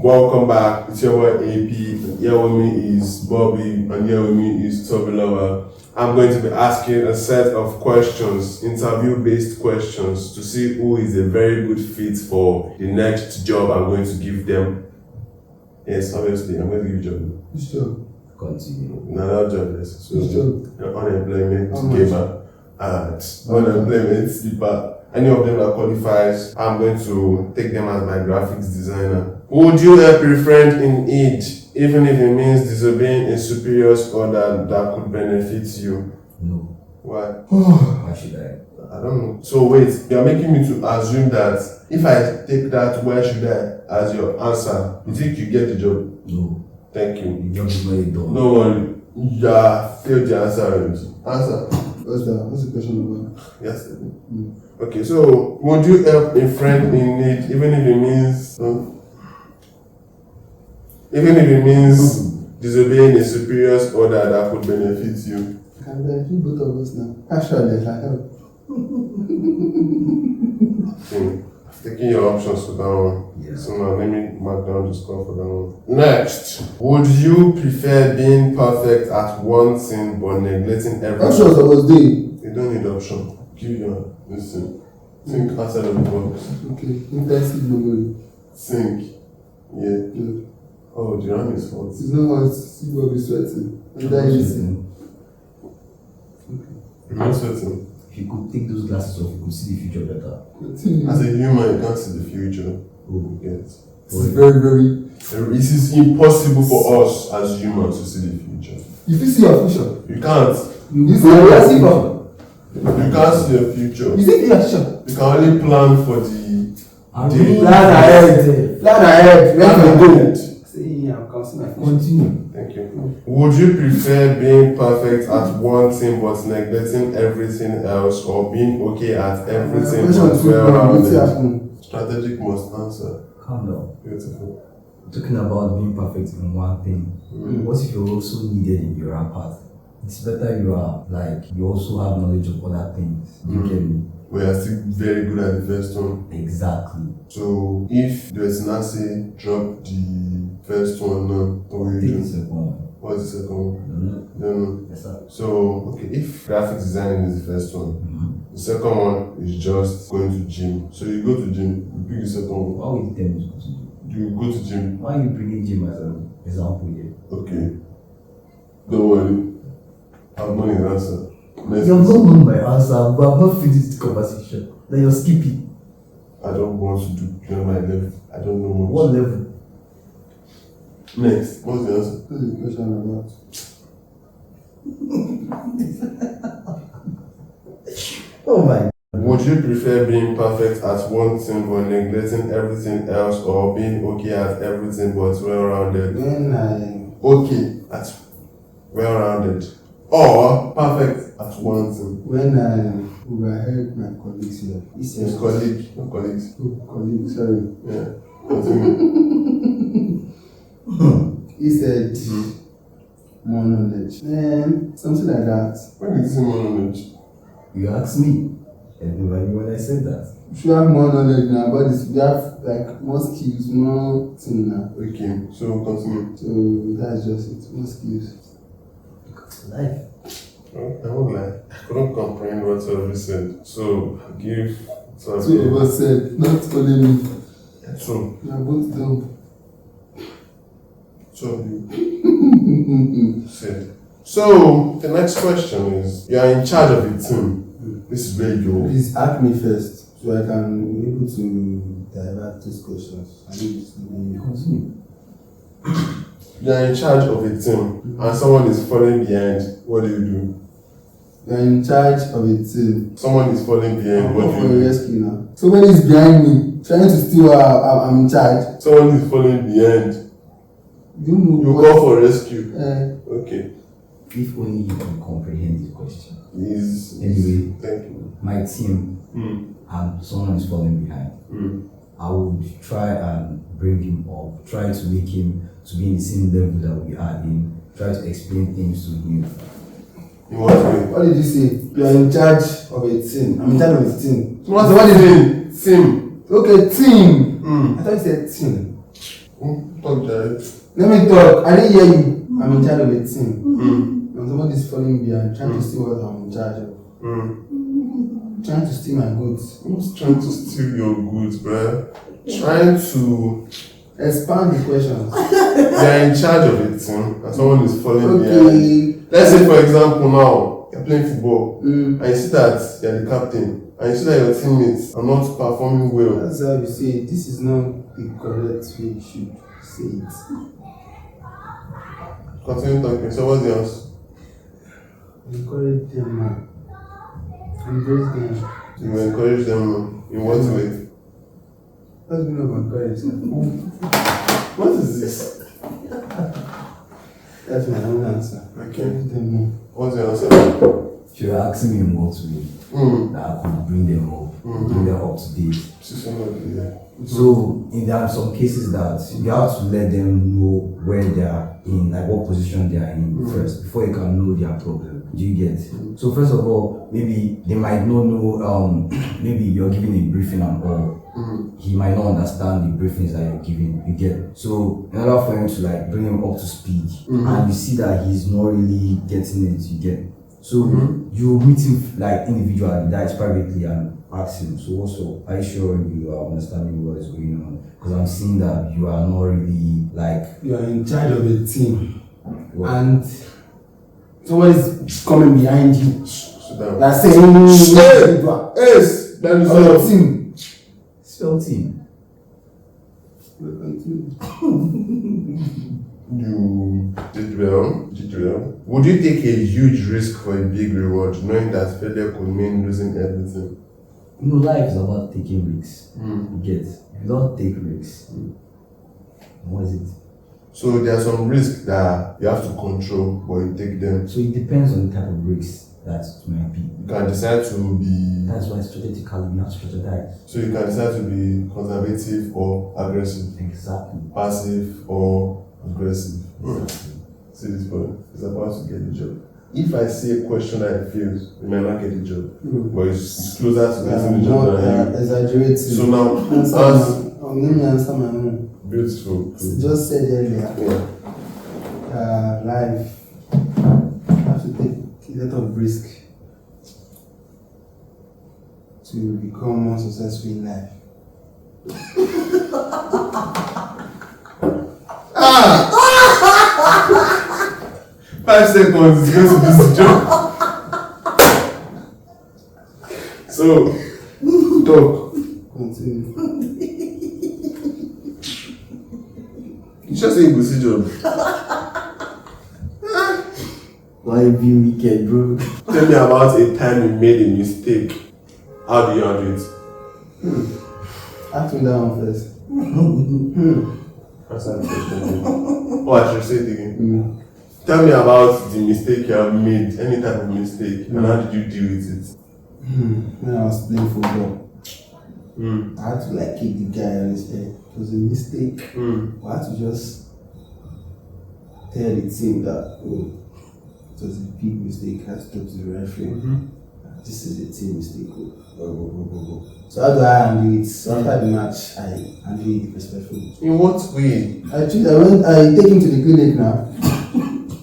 Welcome back. It's your boy AP. Here with me is Bobby, and here with me is Toby Lover. I'm going to be asking a set of questions, interview-based questions, to see who is a very good fit for the next job I'm going to give them. Yes, obviously, I'm going to give you a job. Which job? Continue. No, not jobless. So, which job? Unemployment giver and unemployment sleeper. Any of them that qualifies, I'm going to take them as my graphics designer. Would you help a friend in need, even if it means disobeying a superior's order that could benefit you? No. Why? Why should I? I don't know. So wait, you're making me to assume that if I take that where should I as your answer, you think you get the job? No. Thank you. The job is not a door. No worry. Yeah, failed the answer already. Answer. What's that? What's the question about? Yes. Okay, so would you help a friend in need, even if it means disobeying a superior's order that could benefit you? I can benefit both of us now. Actually, I can help. Taking your options for that one. Yeah. So now let me mark down the score for that one. Next, would you prefer being perfect at one thing but neglecting everything? Options I was there. You don't need option. Give your listen. Think outside of the box. Okay. Intensive memory. Think. Yeah. Oh, the run is hot. It's not hot. See what be sweating. And that is You're not sweating. If you could take those glasses off, you could see the future better. continue. As a human, you can't see the future. Oh, Yes. It's very, very. It is impossible for us as humans to see the future. If you see your future, You can't. you see your future. You can't see your future. You see your future. You can only plan for the day. Plan ahead. Plan ahead. Where Plan you go? ahead. See, I'm counting my future. continue. Thank you. Would you prefer being perfect at one thing but neglecting everything else, or being okay at everything Question but too long. What's well-rounded? happening? Strategic must answer. Calm down. Beautiful. Talking about being perfect in one thing. What if you're also needed in your part? It's better you are like you also have knowledge of other things. You get me? We are still very good at the first one. Exactly. So if the person say drop the first one now, what will Take you the do? second one. What's the second one? Mm-hmm. Don't know. Yes, sir. So okay, if graphic design is the first one, the second one is just going to gym. So you go to gym, you pick the second one. Why would you tell me to go to gym? You go to gym. Why are you bringing gym as an example here? Okay. Don't worry. I've known his answer. Next You have question. not known my answer, but I've not finished the conversation. Then you're skipping. I don't want to do beyond my level. I don't know much. What level? Next. What's the answer? What's the question about? Oh my. Would you prefer being perfect at one thing but neglecting everything else, or being okay at everything but well-rounded? When I Okay at well-rounded, or perfect at one thing? overheard my colleagues here, he said, His colleague, not colleagues. colleague, sorry. Yeah. Continue. He said, more knowledge. Something like that. When did you say more knowledge? You asked me. And when I said that. We should have more knowledge now about this. We have like more skills, more thing now. Okay, so continue. So that's just it. More skills. Life. I won't lie. I couldn't comprehend what you said. So give some. Two of us said, not only me. So We are both dumb. you said. So the next question is: you are in charge of a team. This is where you. Please ask me first, so I can be able to divert these questions. I need to Continue. You are in charge of a team, and someone is falling behind. What do you do? You are in charge of a team. Someone is falling behind. What I'm do for you do? rescue now. Somebody is behind me, trying to steal while I'm in charge. Someone is falling behind. You know You what? call for rescue. Okay. If only you can comprehend this question. Is Anyway. Thank you. My team and someone is falling behind. I would try and bring him up, try to make him to be in the same level that we are in, try to explain things to him. In what way? What did you say? You are in charge of a team. I'm in charge of a team. What's So what the is it? team? Okay, team. I thought you said team. Talk, Jared. Let me talk. I didn't hear you. I'm in charge of a team. And somebody's following me and trying to see what I'm in charge of. Trying to steal my goods. Who's trying to steal your goods, bro? Trying to expand the questions. You're in charge of it, and someone is following Okay. behind. Let's say, for example, now you're playing football, and you see that you're the captain, and you see that your teammates are not performing well. That's how you say it. This is not the correct way you should say it. Continue talking. So, what's the answer? Encourage them, man. Embrace them. You encourage them in what way? What's the meaning of encourage them? What is this? That's my own answer. Okay. Encourage them more. What's the answer? If you're asking me in what way that I could bring them up, bring them up to date. So there are some cases that you have to let them know where they are in, like what position they are in first, before you can know their problem. Do you get? So first of all, maybe they might not know, maybe you're giving a briefing and all. He might not understand the briefings that you're giving, you get. So in order for him to like bring him up to speed, and you see that he's not really getting it, you get. So you meet him like individually, that is privately, and ask him, so also, are you sure you are understanding what is going on? Because I'm seeing that you are not really like... You are in charge of a team. And someone is coming behind you. That's saying, yes, that is your team. Spell team. You did well. Would you take a huge risk for a big reward, knowing that failure could mean losing everything? You know, life is about taking risks. You get. If you don't take risks, what is it? So there are some risks that you have to control, but you take them. So it depends on the type of risks that it might be. You can decide to be... That's why strategically you have to strategize. So you can decide to be conservative or aggressive. Exactly. Passive or aggressive. Exactly. See this boy, he's about to get the job. If I see a question that he feels, he might not get the job. But it's closer to getting the job than him. Exaggerating. So now, let me answer my own. Beautiful. Just said earlier, life, you have to take a lot of risk to become more successful in life. 5 seconds is going to do the job. So, talk. Continue. You just say go see job. Why you being wicked, bro? Tell me about a time you made a mistake. How do you handle it? Ask me that one first. Answer the question. Oh, I should say it again. Tell me about the mistake you have made, any type of mistake, and how did you deal with it? When I was playing football, I had to like kick the guy on his head. It was a mistake. I had to just tell the team that it was a big mistake. I had to talk to the referee. This is a team mistake. So how do I handle it? So after the match, I handle it respectfully. In what way? I take him to the clinic now.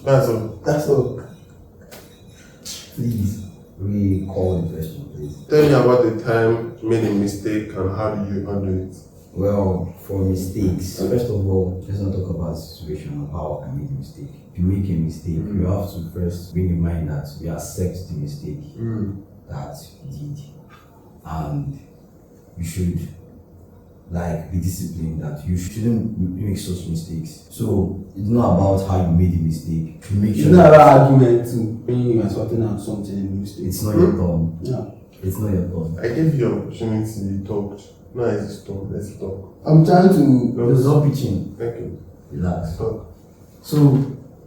That's all. That's all. Please, recall the question, please. Tell me about the time you made a mistake and how did you handle it? Well, for mistakes, first of all, let's not talk about the situation of how I made a mistake. If you make a mistake, you have to first bring in mind that you accept the mistake that you did. And you should like be disciplined that you shouldn't make such mistakes. So it's not about how you made the mistake. You make sure it's not about argument too. When you are sorting out something in the mistake. it's not your turn. Yeah. It's not your turn. I gave you an opportunity, you talked. Now it's talk, let's talk. I'm trying to. There's no pitching. Thank you. Relax. Talk. So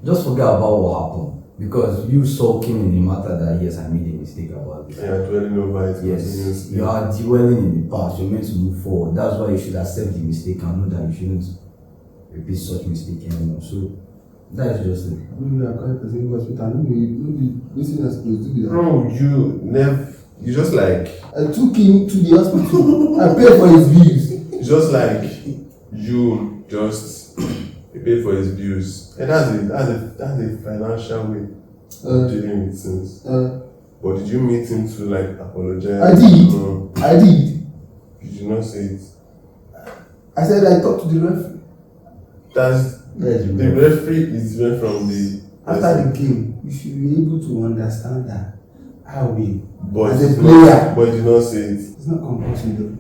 just forget about what happened. Because you sulking in the matter that yes, I made a mistake about this. And you're dwelling over it. Yes, continuously. you are dwelling in the past. You're meant to move forward. That's why you should accept the mistake and know that you shouldn't repeat such mistake anymore. So that is just it. Maybe I call a person who hospital. Maybe listen as supposed to be that. No, you just like. I took him to the hospital. I paid for his bills. It's just like you just he paid for his bills. And that's a financial way of dealing with things. But did you meet him to like apologize? I did. No. I did. You did not say it. I said I talked to the referee. The referee is different from the. After the game, you should be able to understand that I will. But as a player. But you did not say it. It's not compulsory though.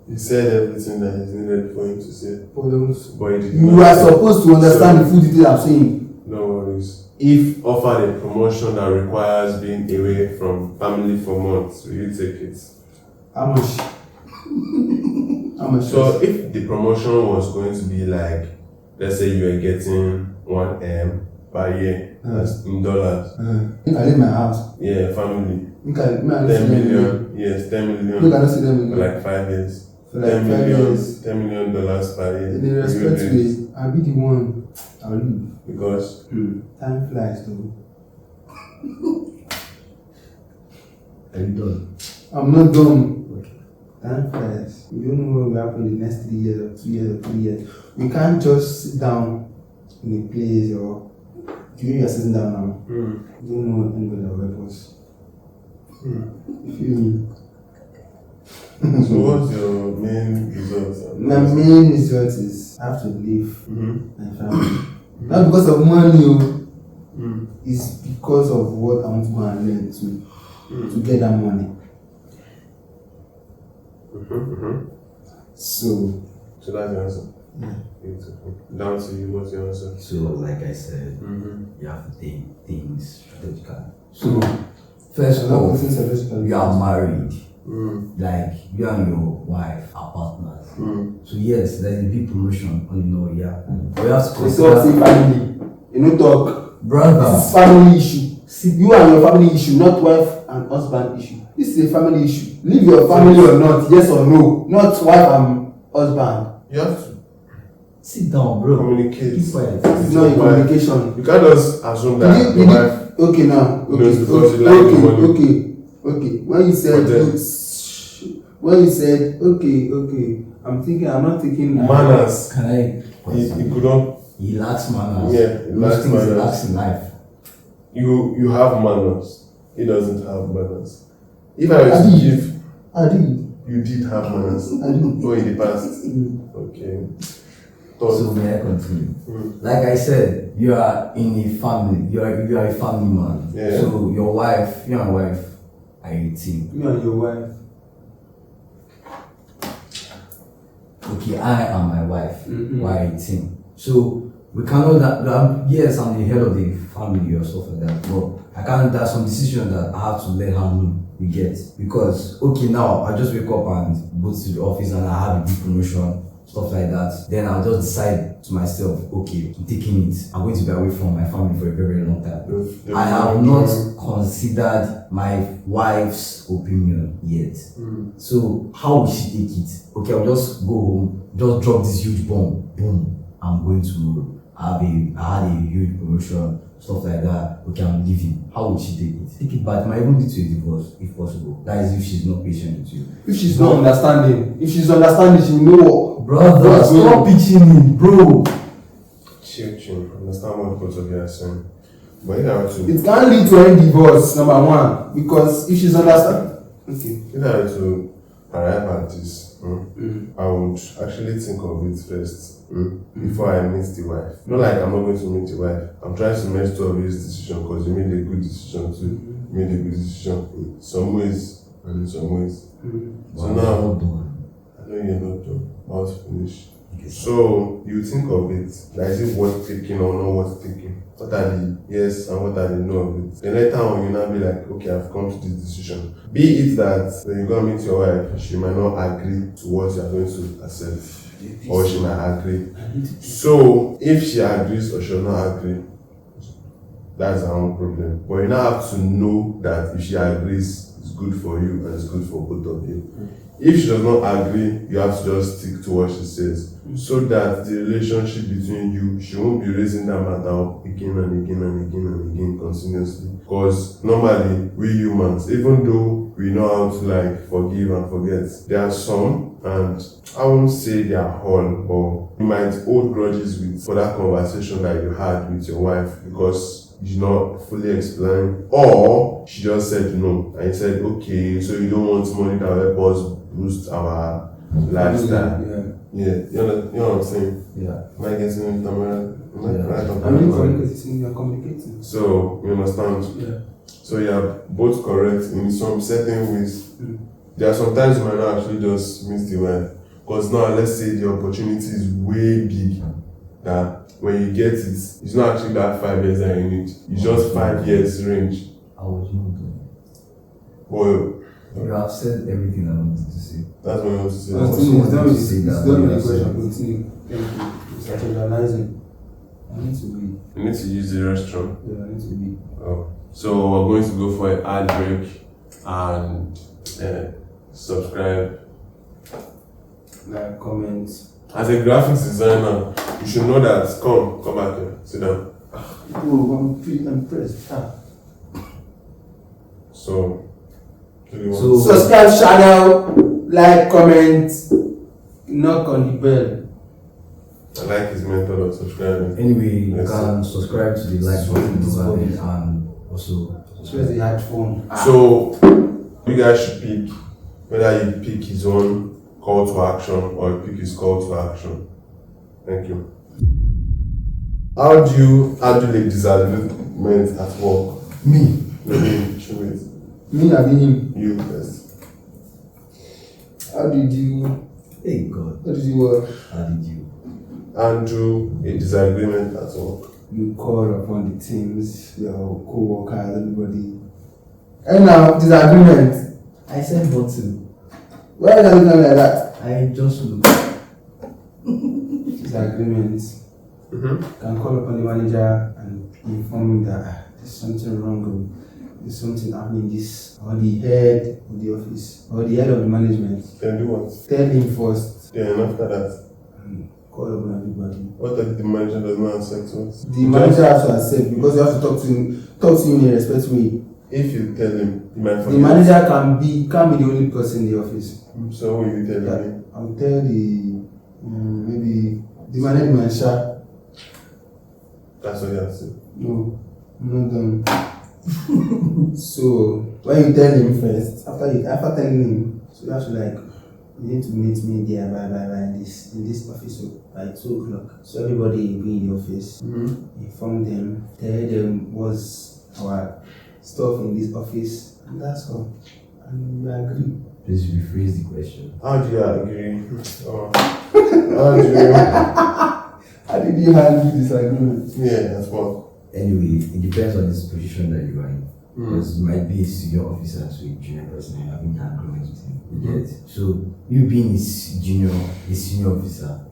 He said everything that is needed for him to say. But he did you not are say supposed to understand the full detail I'm saying. No worries. If offered a promotion that requires being away from family for months, will you take it? How much? How much? So if the promotion was going to be like, let's say you were getting 1M per year, that's in dollars. If I leave my house. Yeah, family. 10 million. Yes, 10 million. Look, I don't see them for like 5 years. For like 5 years. $10 million per year. In the respect way, I'll be the one. I'll leave. Because time flies though. Are you done? I'm not done. Okay. Time flies. We don't know what will happen in the next 3 years or 2 years or 3 years. We can't just sit down in a place or you are sitting down now. You don't know anybody that will help us. You feel me? So what's your main result? My main result is I have to leave my family. Not because of money, it's because of what I want to go and learn to get that money. So that's the answer. Yeah. Beautiful. Down to you, what's your answer? So, like I said, you have to take things strategically. So, first of all, you are married. Like you and your wife are partners. So yes, there's a big promotion on but you have to consider family. You know talk. Brother. This is family issue. See, you and your family issue, not wife and husband issue. This is a family issue. Leave your family or not, yes or no. Not wife and husband. You have to sit down, bro. Communicate. Keep quiet. It's not a communication. You can't just assume that your wife okay now. Okay. When you said okay, I'm thinking I'm not taking manners. Can I? He could not. He lacks manners. Yeah, he lacks manners. He lacks in life. You have manners. He doesn't have manners. If I were to give, I did. You did have manners. I did. Or in the past. Okay. So may I continue? Like I said, you are in a family. You are a family man. Yeah. So you and your wife are a team. You and your wife. Okay, I and my wife were a team. So we cannot that yes, I'm the head of the family or stuff like that, but I can't. There's some decision that I have to let her know. You get, because okay, now I just wake up and go to the office and I have a big promotion, stuff like that. Then I'll just decide to myself, okay, I'm taking it. I'm going to be away from my family for a very, very long time. I have not considered my wife's opinion yet. So how will she take it? Okay, I'll just go home, just drop this huge bomb. Boom, I'm going tomorrow. I had a huge promotion, stuff like that. Okay, I'm leaving. How would she take it? Take it back. Might even lead to a divorce if possible. That is if she's not patient with you. If she's not understanding. If she's understanding, she will know what. Brother, stop pitching me, bro. Chill. Understand what both of you are saying. But if I were to... It can't lead to any divorce, number one. Because if she's understanding... Okay. If I were to arrive at this, I would actually think of it first. Before I meet the wife. Not like I'm not going to meet the wife. I'm trying to make two of his decision because you made a good decision too. You made a good decision in some ways and in some ways. So now, I know you're not done. I was finished. So you think of it. Like, is it worth taking or not worth taking? What are the yes and what are the no of it? Then later on, you now be like, okay, I've come to this decision. Be it that when you go and meet your wife, she might not agree to what you are going to accept. Or she might agree. So if she agrees or she will not agree, that's her own problem. But you now have to know that if she agrees, it's good for you and it's good for both of you. if she does not agree, you have to just stick to what she says, so that the relationship between you, she won't be raising that matter up again and again and again and again continuously. Because normally, we humans, even though we know how to like forgive and forget, there are some, and I won't say they are all, but you might hold grudges with for that conversation that you had with your wife because you did not fully explain, or she just said no, and you said, okay, so you don't want money that will help us boost our lifestyle. Yeah, you know what I'm saying? Yeah. Am I getting it? Right? I'm communicating, you're communicating. So, you understand? Yeah. So, you're both correct in some certain ways. There are sometimes you might not actually just miss the wife. Because now, let's say the opportunity is way big, that when you get it, it's not actually that 5 years that you need. It's just 5 years range. I was not doing. Well, you have said everything I wanted to say. That's what I want to say. Continue, it's done with the question. Continue. Thank you. It's analyzing. I need to be. You need to use the restroom. Yeah, I need to be. Oh. So we're going to go for an ad break and subscribe. Like, comment. As a graphics designer, you should know that. Come back here. Sit down. Oh, I'm pretty impressed. So subscribe, shout out, like, comment, knock on the bell. I like his method of subscribing. Anyway, you can subscribe to the like button over there and also press the headphone. So you guys should pick whether you pick his own call to action or you pick his call to action. Thank you. How do you handle a disagreement at work? Me. Me, I mean you first. How did you? Hey God. How did you work? How did you handle a disagreement at work? You call upon the teams, your co-workers, everybody. And now disagreement. I said bottle. Why are you looking like that? I just look. Disagreements. You can call upon the manager and inform him that there's something wrong. There's something happening this, or the head of the office, or the head of the management. Then do what? Tell him first. Then after that, and call upon everybody. What if the manager does not accept what? The manager has to accept because you have to talk to him in a respectful way. If you tell him, he might forget. The manager can be the only person in the office. So who will you tell him? I'll tell maybe the management, sir. That's what you have to say. No, I'm not done. So when you tell him first, after telling him, so you have to you need to meet me there by in this office by 2 o'clock. So everybody will be in the office. Inform them, tell them what's our stuff in this office, and that's all. And we agree. Please rephrase the question. How do you agree? How did you handle disagreement? Yeah, that's what. Anyway, it depends on this position that you are in. Because you might be a senior officer to a junior person and having an agreement with him. You get? So you being a senior officer,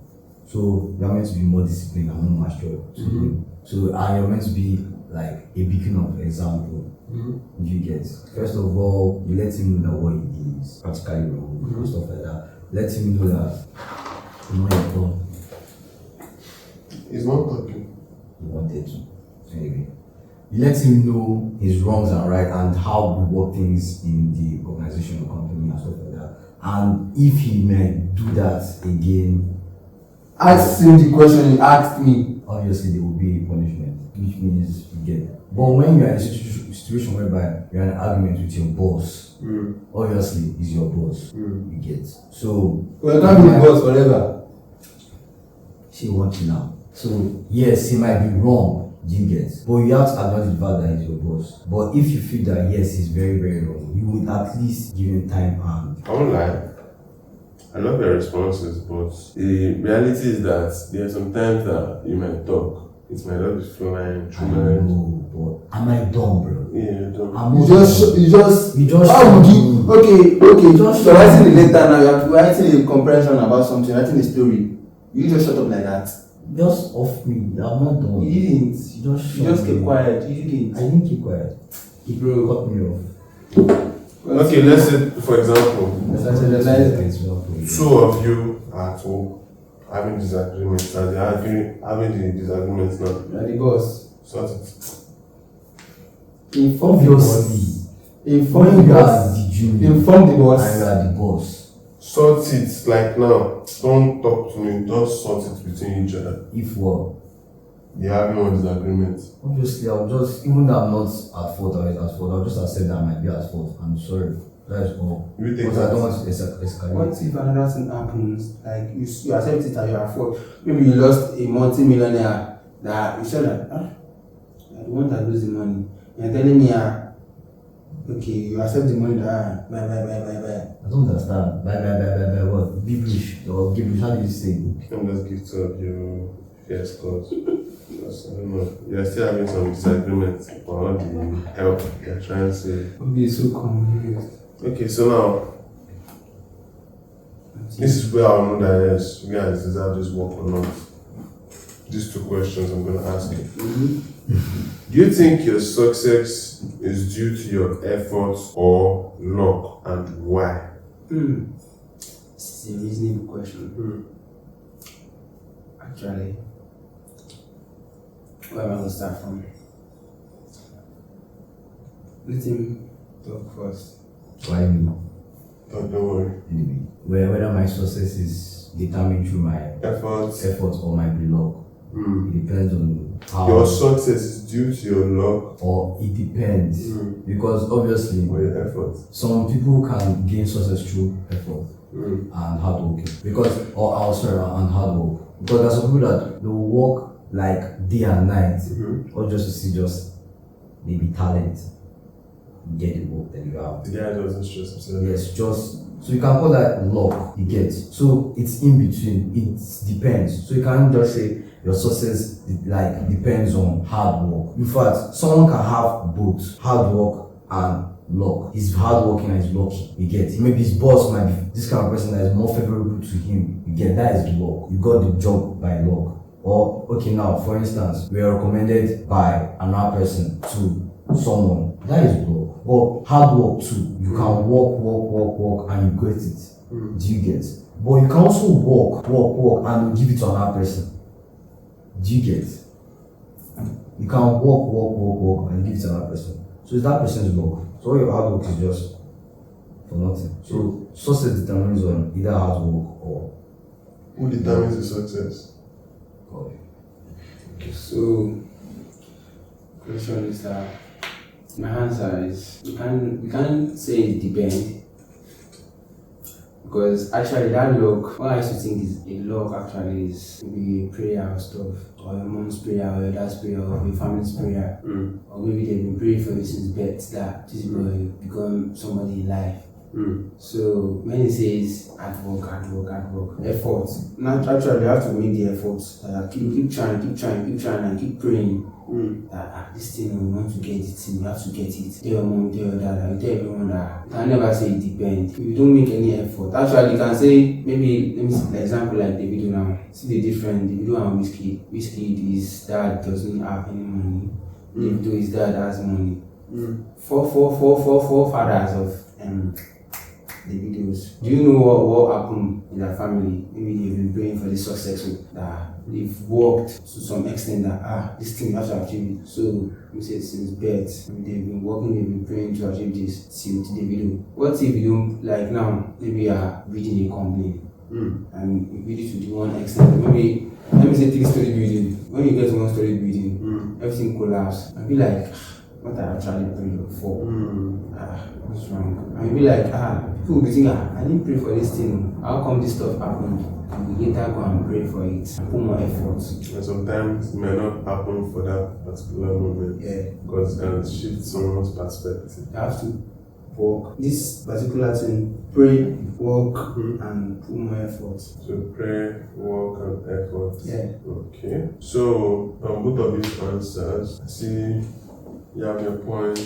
so you are meant to be more disciplined and more mature to him. So you're meant to be like a beacon of example. You get? First of all, you let him know that what he did is practically wrong and stuff like that. Let him know that you know your phone. He's not talking. He wanted to. So anyway, you let him know his wrongs and right and how we work things in the organization or company and stuff like that. And if he may do that again, ask him the question he asked me. Obviously, there will be a punishment, which means you get. But when you are in a situation whereby you're in an argument with your boss, obviously, he's your boss. You get. So, you can't be the boss forever. See what you now. So, yes, he might be wrong. You get, but you have to acknowledge the fact that he's your boss. But if you feel that yes, he's very, very wrong, you would at least give him time and. I won't lie. I love your responses, but the reality is that there are some times that you might talk. It might not be fluent. I know, but am I dumb, bro? Yeah, you're dumb. You just. How would you? Okay. So writing a letter now, you're writing a comprehension about something, writing a story. You just shut up like that. Just off me. I'm not done. You didn't. You just kept quiet. You didn't. I didn't keep quiet. Bro, cut me off. Okay, let's say, for example, Socialize. two of you are at home having disagreements, and they're having the disagreements now. You're the boss. Sort it. Inform the boss. Obviously, Inform when the you are boss. the junior Inform the and you boss. are the boss, Sort it like now. Don't talk to me. Just sort it between each other. if what? You're having one disagreement. Obviously, I'll just, even though I'm not at fault or is at fault, I'll just accept that I might be at fault. I'm sorry. That's all. You take Because I that. don't want to escalate. What if another thing happens? Like you accept it and you're at fault. Maybe you lost a multi-millionaire that you said that you're the one that lose the money. You're telling me okay, you accept the money that bye. I don't understand. Bye. What? Gibberish or gibberish? How do you say? Come, let's give two of you fierce cause. Because, I don't know. You're still having some disagreements on all the help you're trying to. Be so confused. Okay, so now, this is where I'll know that yes, you guys deserve this work or not. These two questions I'm going to ask you. Do you think your success is due to your efforts or luck, and why? This is a reasonable question. Actually, where am I going to start from? Let him talk first. Why me? Don't worry. Anyway, whether my success is determined through my Efforts. effort or my luck, it depends on how. Your success is due to your luck Or it depends, because obviously or your efforts. some people can gain success through effort and hard work. And hard work. Because there's some people that they will work like day and night, or just to see just maybe talent, get the work that you have. The guy doesn't stress himself. Yes, just so you can call that luck, you get. So it's in between, it depends. So you can't just say your success like depends on hard work. In fact, someone can have both hard work and luck. He's hardworking and he's lucky, you get. Maybe his boss might be this kind of person that is more favorable to him, you get. That is luck. You got the job by luck. Or okay, now for instance, we are recommended by another person to someone. That is luck. But hard work too. You can work, and you get it. Do you get? But you can also work, and you give it to another person. Do you get? You can work, and give it to another person. So it's that person's luck. So all your hard work is just for nothing. So success determines on either hard work or. Who determines the success? God. So, question is that my answer is we can't say it depends, because actually that luck, what I used to think is a luck actually is maybe prayer or stuff, or your mom's prayer or your dad's prayer or your family's prayer, or maybe they've been praying for you since birth that this boy become somebody in life. So when it says hard work, effort, not actually you have to make the effort. Keep trying and keep praying that this thing we want to get it, you have to get it. Tell your mom, tell your dad, and tell everyone that you can never say it depends. If you don't make any effort, actually you can say maybe let me see the example like Davido now. See the difference, Davido and Whiskey is dad doesn't have any money. Davido is dad has money. Four fathers of the videos. Do you know what happened in their family? Maybe they've been praying for this success, that they've worked to some extent that this thing you have to achieve it. So we say since birth, they've been working, they've been praying to achieve this till the video. What if you don't, like now, maybe you are reading a company and you read it to the one extent, maybe let me say 3-story building. When you get to 1-story building, everything collapse. I'll be like, what I actually prayed for? What's wrong? And you'll be like, people will be thinking, I didn't pray for this thing. How come this stuff happened? And we later go and pray for it and put more effort. And sometimes it may not happen for that particular moment. Yeah. Because it can shift someone's perspective. You have to work. This particular thing, pray, work, and put more effort. So pray, work, and effort. Yeah. Okay. So both of these answers, I see you have your point.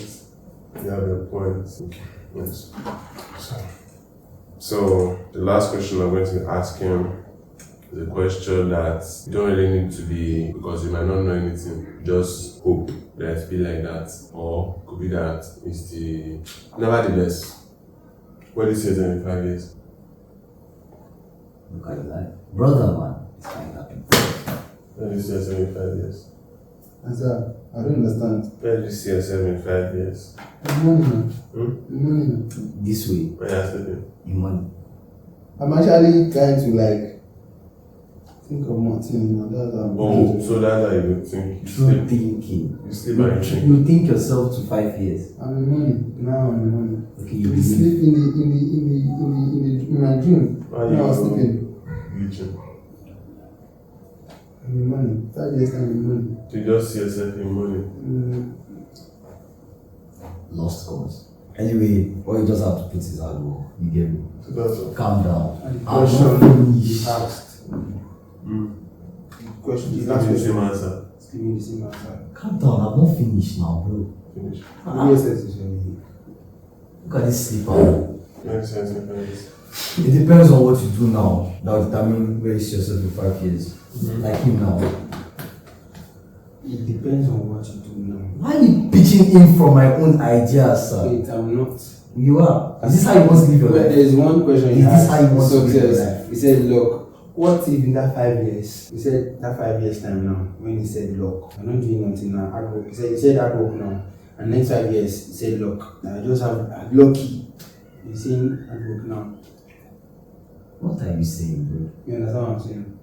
You have your point. Okay. Yes. So the last question I'm going to be asking is a question that you don't really need to be, because you might not know anything. Just hope that it be like that, or could be that it's the. Nevertheless, What do you see yourself in 5 years? Look at your life. Brother, man. It's fine happening. Where do you see yourself in 5 years? Answer. I don't understand. Where do you see yourself in 5 years? The money now. Hmm? The money now. This way. Where are you sleeping? In money. I'm actually trying to like think of more things now. That's how I'm Oh, trying to- so that's how you think. You True sleep. thinking. You sleep and you think. You think yourself to 5 years. I'm in money. Now I'm in money. Okay, you We believe. sleep in my dream. Why When I was you sleeping. reaching? I'm in money. 5 years time in money. You just see yourself in money. Lost cause. Anyway, all you just have to put is hard work. You get me? So that's all. Calm down. And the I'm not question finished. you asked. Mm. The question, Give the me last the same question. answer. It's giving you the same answer. Calm down. I'm not finished now, bro. Finish. What do you say to say? Look at this sleeper. Makes sense in 5 years. It depends on what you do now. That will determine where you see yourself in 5 years. Like him now. It depends on what you do now. Why are you pitching in from my own ideas, sir? Wait, I'm not. You are. Is this how you want to live your But life? there's one question Is he this asked. how you want to live your Success. life? He said, look, what if in that 5 years, he said that 5 years time now, when he said luck, I'm not doing nothing now, hard work. He said hard work now. And next 5 years, he said luck. I just have lucky. He's saying hard work now. What are you saying, bro? You understand what I'm saying?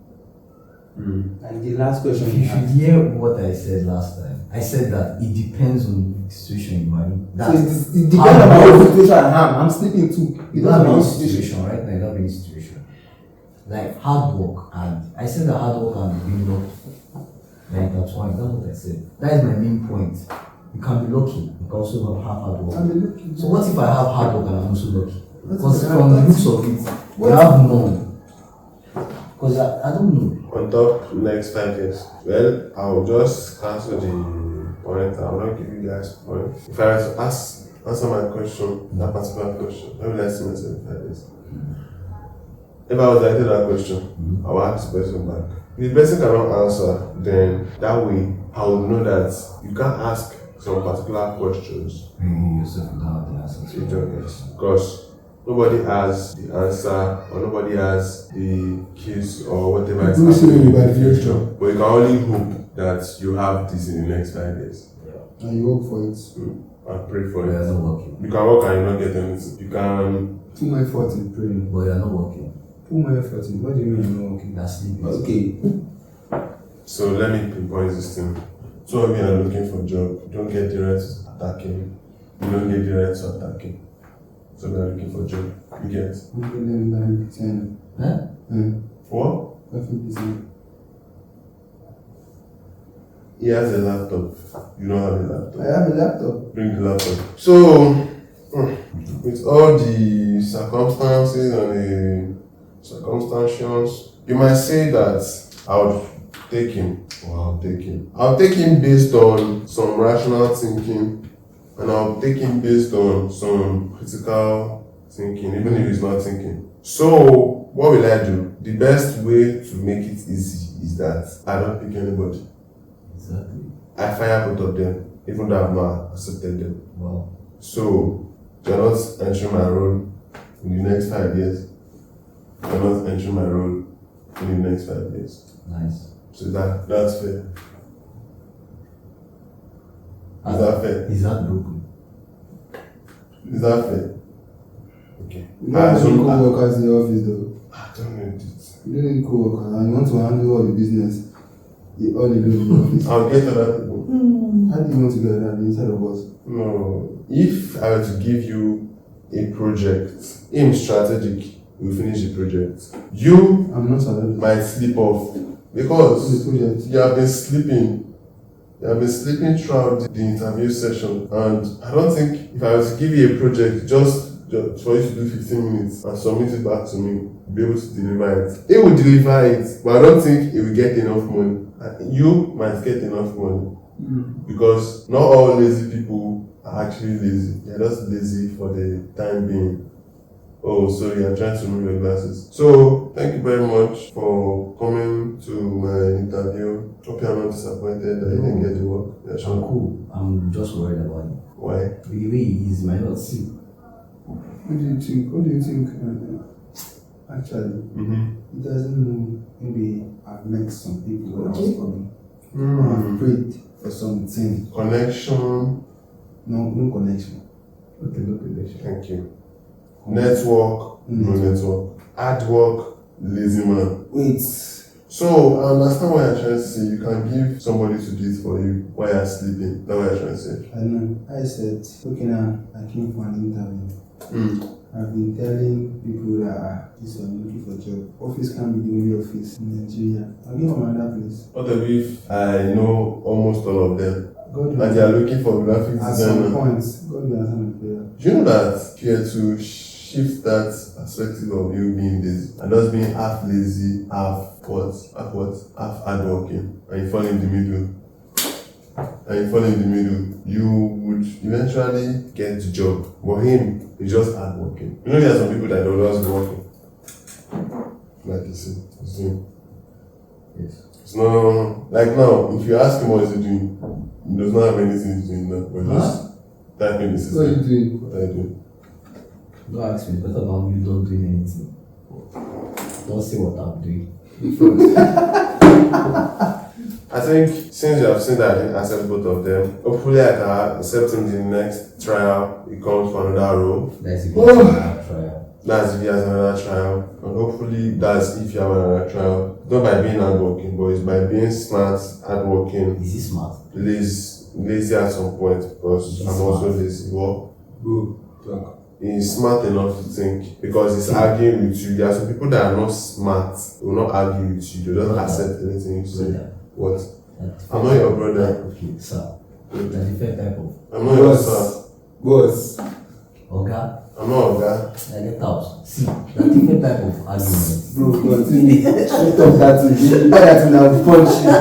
Mm. And the last question You he should asked. hear what I said last time. I said that it depends on the situation you're in. So That's it depends on my situation I am. I'm sleeping too. It you depends don't have on my any situation. situation right now. You don't have any situation. Like hard work, and I said that hard work and being lucky, like intertwined. That's what I said. That is my main point. You can be lucky. You can also have hard work. I'm looking. So what if I have hard work and I'm also lucky? That's Because what I- from the looks of it, you have none. Because I don't know. On top next 5 years. Well, I'll just cancel the point. I'll not give you guys point. If I were to answer my question, that particular question, how will I see myself in 5 years? If I was writing that question, I will ask the person back. If the person cannot answer, then that way I will know that you can't ask some particular questions. You yourself don't have the answer to You it. don't, because nobody has the answer or nobody has the keys or whatever is People say happening in you by the the future. But you can only hope that you have this in the next 5 years. And you work for it. I pray for But you're it. not working. You can work and you not get anything. You can. Put my effort in praying. But you're not working. Put my effort in. What do you mean I'm not working? You're sleeping. Okay. So let me pinpoint this thing. Two of you are looking for a job. You don't get the right to attacking. You don't get the right to attacking. So we are looking for a job. You get. I'm going to China. Huh? What? Perfect design. He has a laptop. You don't have a laptop. I have a laptop. Bring the laptop. So, with all the circumstances and the circumstances, you might say that I would take him, or I'll take him. I'll take him based on some rational thinking, and I'll take him based on some critical thinking, even if he's not thinking. So, what will I do? The best way to make it easy is that I don't pick anybody. Exactly. I fire both of them, even though I've not accepted them. Wow. So, you're not entering my role in the next 5 years. You're not entering my role in the next 5 years. Nice. So that's fair. Is that fair? Is that broken? Is that fair? Okay. You don't have any co-workers in the office though. I don't need it. You don't need co-workers and you want to handle all the business. You all alone in the office. I'll get other people. How do you want to get that inside of us? No. If I were to give you a project, aim strategic, we'll finish the project. You I'm not allowed. might slip off What's because the project? you have been sleeping. You have been sleeping throughout the interview session, and I don't think if I was to give you a project just for you to do 15 minutes and submit it back to me, you'll be able to deliver it. It will deliver it, but I don't think it will get enough money. You might get enough money because not all lazy people are actually lazy. They're just lazy for the time being. Oh, sorry, I'm trying to remove your glasses. So, thank you very much for coming to my interview. Hope you're not disappointed that you didn't get the work. Yeah, I'm sure. cool. I'm just worried about him. Why? The way he is, he might not see. What do you think? What do you think? Actually, he doesn't know. Maybe I've met some people when I was coming. I've prayed for something. Connection. No connection. Okay, no connection. Thank you. Network. No network. Hard work. Lazy man. Wait. So I understand what you're trying to say. You can give somebody to do it for you while you're sleeping. That's what you're trying to say. I know. I said, okay now, I came for an interview. I've been telling people that this I'm looking for a job. Office can't be the only office in Nigeria. I'll give them another place. What if I know almost all of them? God And they are looking for graphic at some designer. point, God will answer my prayer. Do you know that you have to shift that perspective of you being lazy and just being half lazy, half hardworking, and you fall in the middle? You would eventually get the job. But him is just hardworking. You know, there are some people that don't just be working. Like you see, it's him. Yes. It's not like now. If you ask him what is he doing, he does not have anything he's doing now. But just typing the system. What are you doing? What are you doing? Don't ask me better about you don't doing anything. Don't say what I'm doing. I think since you have seen that I didn't accept both of them, hopefully I can accept him in the next trial. He comes for another role. That's if you have another trial. That's if he has another trial. And hopefully that's if you have another trial. Not by being hardworking, but it's by being smart, hardworking, Is he smart? lazy at some point, because He's I'm smart. also lazy. Well, Go. Talk. he's smart enough to think because he's arguing with you. There are some people that are not smart, they will not argue with you, they don't accept anything you say. Brother. What? That I'm not your brother. Okay, sir. That's a different type of. I'm not your son. Boss. Oga. I'm not a guy. I get out. See, that's a different type of argument. Bro, continue. Lift up that thing. You better that thing and punch you.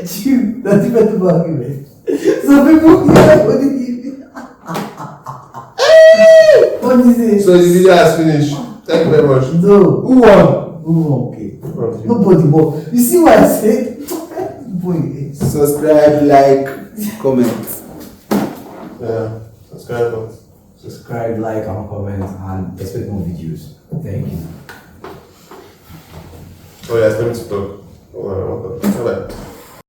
Chill, that's a different type of argument. So people, what did you what is it? So the video has finished. Thank you very much. No. Who won? Oh, okay. Nobody but you see what I said? Boy, Subscribe, like, comment. Yeah. Subscribe. subscribe, like, and comment, and expect more videos. Thank you. Oh yeah, it's time to talk.